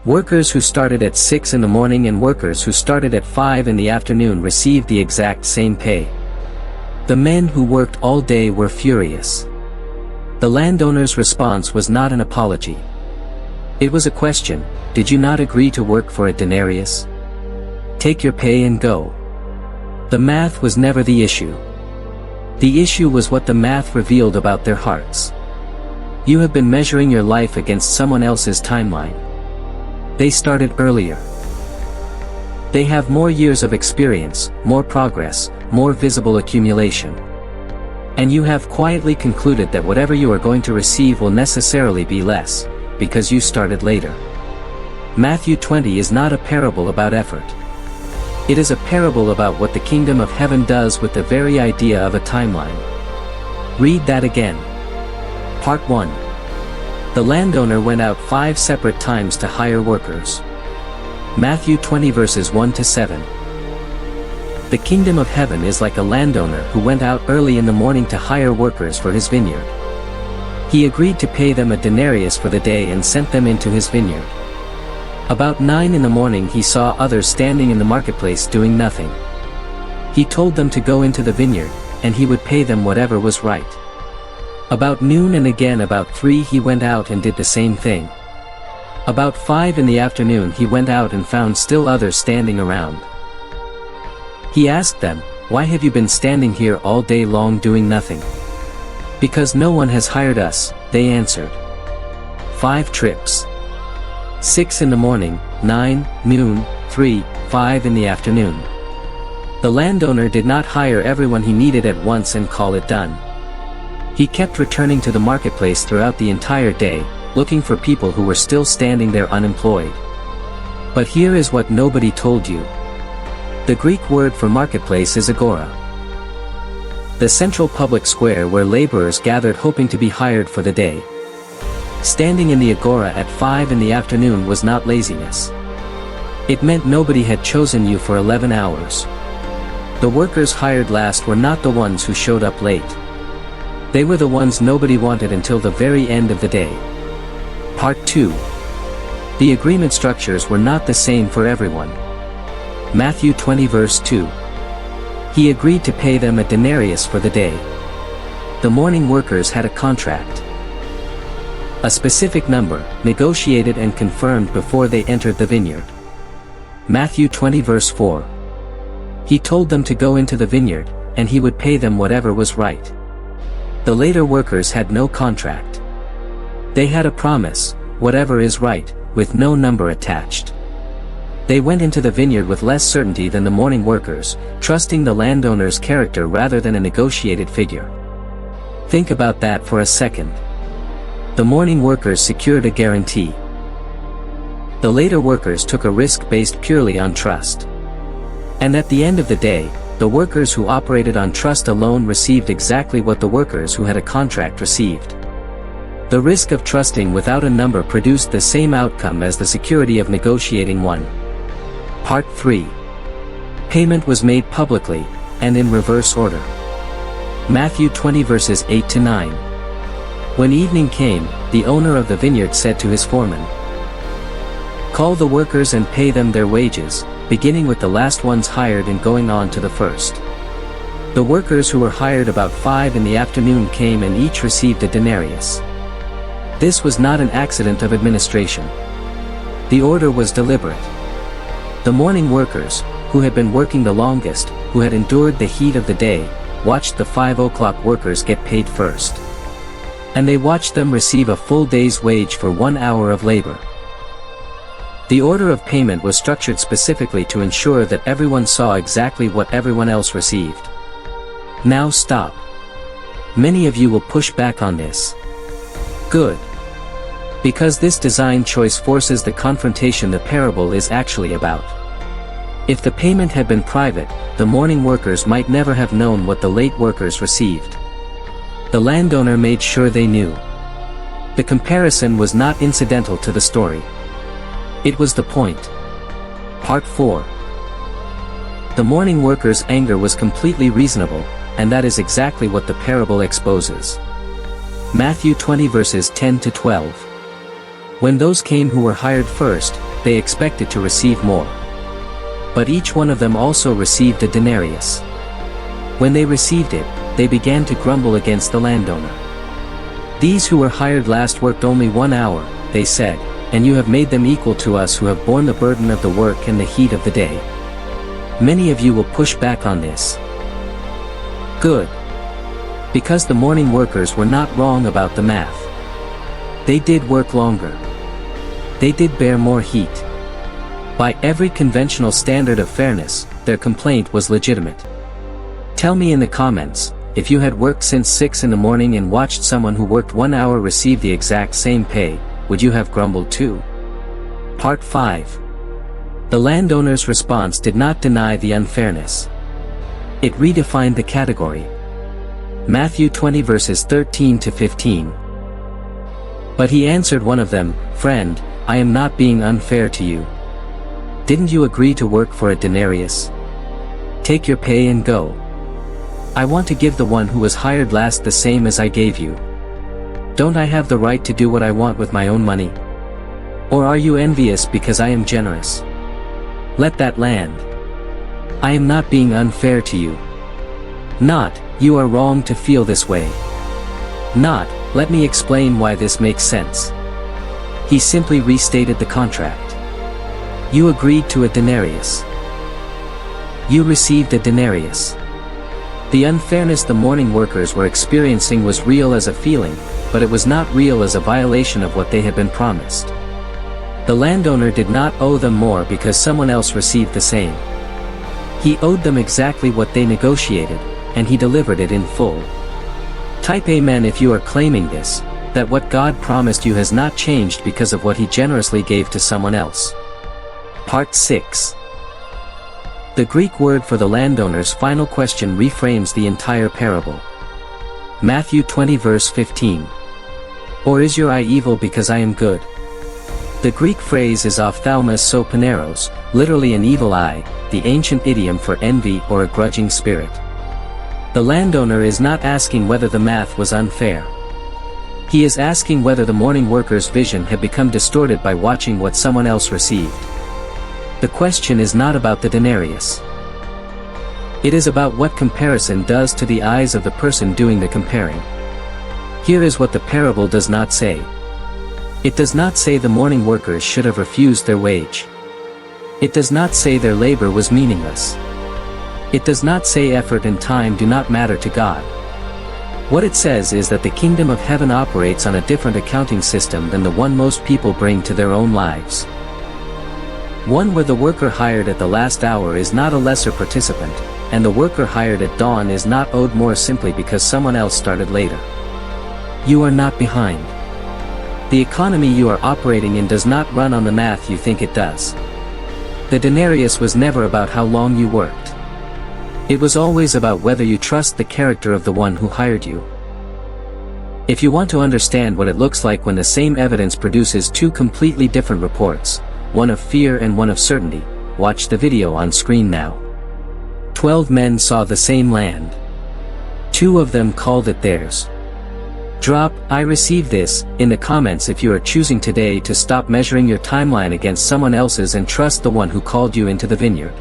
Workers who started at 6 in the morning and workers who started at 5 in the afternoon received the exact same pay. The men who worked all day were furious. The landowner's response was not an apology. It was a question: did you not agree to work for a denarius? Take your pay and go. The math was never the issue. The issue was what the math revealed about their hearts. You have been measuring your life against someone else's timeline. They started earlier. They have more years of experience, more progress, more visible accumulation. And you have quietly concluded that whatever you are going to receive will necessarily be less, because you started later. Matthew 20 is not a parable about effort. It is a parable about what the kingdom of heaven does with the very idea of a timeline. Read that again. Part 1. The landowner went out 5 separate times to hire workers. Matthew 20 verses 1 to 7. The kingdom of heaven is like a landowner who went out early in the morning to hire workers for his vineyard. He agreed to pay them a denarius for the day and sent them into his vineyard. About 9 in the morning he saw others standing in the marketplace doing nothing. He told them to go into the vineyard, and he would pay them whatever was right. About noon and again about 3 he went out and did the same thing. About 5 in the afternoon he went out and found still others standing around. He asked them, "Why have you been standing here all day long doing nothing?" "Because no one has hired us," they answered. 5 trips. 6 in the morning, 9, noon, 3, 5 in the afternoon. The landowner did not hire everyone he needed at once and call it done. He kept returning to the marketplace throughout the entire day, looking for people who were still standing there unemployed. But here is what nobody told you. The Greek word for marketplace is agora. The central public square where laborers gathered hoping to be hired for the day. Standing in the agora at 5 in the afternoon was not laziness. It meant nobody had chosen you for 11 hours. The workers hired last were not the ones who showed up late. They were the ones nobody wanted until the very end of the day. Part 2. The agreement structures were not the same for everyone. Matthew 20 verse 2. He agreed to pay them a denarius for the day. The morning workers had a contract. A specific number, negotiated and confirmed before they entered the vineyard. Matthew 20 verse 4. He told them to go into the vineyard, and he would pay them whatever was right. The later workers had no contract. They had a promise, whatever is right, with no number attached. They went into the vineyard with less certainty than the morning workers, trusting the landowner's character rather than a negotiated figure. Think about that for a second. The morning workers secured a guarantee. The later workers took a risk based purely on trust. And at the end of the day, the workers who operated on trust alone received exactly what the workers who had a contract received. The risk of trusting without a number produced the same outcome as the security of negotiating one. Part 3. Payment was made publicly, and in reverse order. Matthew 20 verses 8 to 9. When evening came, the owner of the vineyard said to his foreman, "Call the workers and pay them their wages, beginning with the last ones hired and going on to the first." The workers who were hired about 5 in the afternoon came and each received a denarius. This was not an accident of administration. The order was deliberate. The morning workers, who had been working the longest, who had endured the heat of the day, watched the 5 o'clock workers get paid first. And they watched them receive a full day's wage for 1 hour of labor. The order of payment was structured specifically to ensure that everyone saw exactly what everyone else received. Now stop. Many of you will push back on this. Good. Because this design choice forces the confrontation the parable is actually about. If the payment had been private, the morning workers might never have known what the late workers received. The landowner made sure they knew. The comparison was not incidental to the story. It was the point. Part 4. The morning workers' anger was completely reasonable, and that is exactly what the parable exposes. Matthew 20 verses 10 to 12. When those came who were hired first, they expected to receive more. But each one of them also received a denarius. When they received it, they began to grumble against the landowner. These who were hired last worked only 1 hour, they said, and you have made them equal to us who have borne the burden of the work and the heat of the day. Many of you will push back on this. Good. Because the morning workers were not wrong about the math. They did work longer. They did bear more heat. By every conventional standard of fairness, their complaint was legitimate. Tell me in the comments, if you had worked since 6 in the morning and watched someone who worked 1 hour receive the exact same pay, would you have grumbled too? Part 5. The landowner's response did not deny the unfairness. It redefined the category. Matthew 20 verses 13 to 15. But he answered one of them, "Friend, I am not being unfair to you. Didn't you agree to work for a denarius? Take your pay and go. I want to give the one who was hired last the same as I gave you. Don't I have the right to do what I want with my own money? Or are you envious because I am generous? Let that land. I am not being unfair to you. Not, you are wrong to feel this way. Not, let me explain why this makes sense." He simply restated the contract. You agreed to a denarius. You received a denarius. The unfairness the morning workers were experiencing was real as a feeling, but it was not real as a violation of what they had been promised. The landowner did not owe them more because someone else received the same. He owed them exactly what they negotiated, and he delivered it in full. Type Amen if you are claiming this, that what God promised you has not changed because of what he generously gave to someone else. Part 6. The Greek word for the landowner's final question reframes the entire parable. Matthew 20 verse 15. Or is your eye evil because I am good? The Greek phrase is ophthalmos sopaneros, literally an evil eye, the ancient idiom for envy or a grudging spirit. The landowner is not asking whether the math was unfair. He is asking whether the morning worker's vision had become distorted by watching what someone else received. The question is not about the denarius. It is about what comparison does to the eyes of the person doing the comparing. Here is what the parable does not say. It does not say the morning workers should have refused their wage. It does not say their labor was meaningless. It does not say effort and time do not matter to God. What it says is that the kingdom of heaven operates on a different accounting system than the one most people bring to their own lives. One where the worker hired at the last hour is not a lesser participant, and the worker hired at dawn is not owed more simply because someone else started later. You are not behind. The economy you are operating in does not run on the math you think it does. The denarius was never about how long you worked. It was always about whether you trust the character of the one who hired you. If you want to understand what it looks like when the same evidence produces two completely different reports, one of fear and one of certainty, watch the video on screen now. 12 men saw the same land. 2 of them called it theirs. Drop "I received this" in the comments if you are choosing today to stop measuring your timeline against someone else's and trust the one who called you into the vineyard.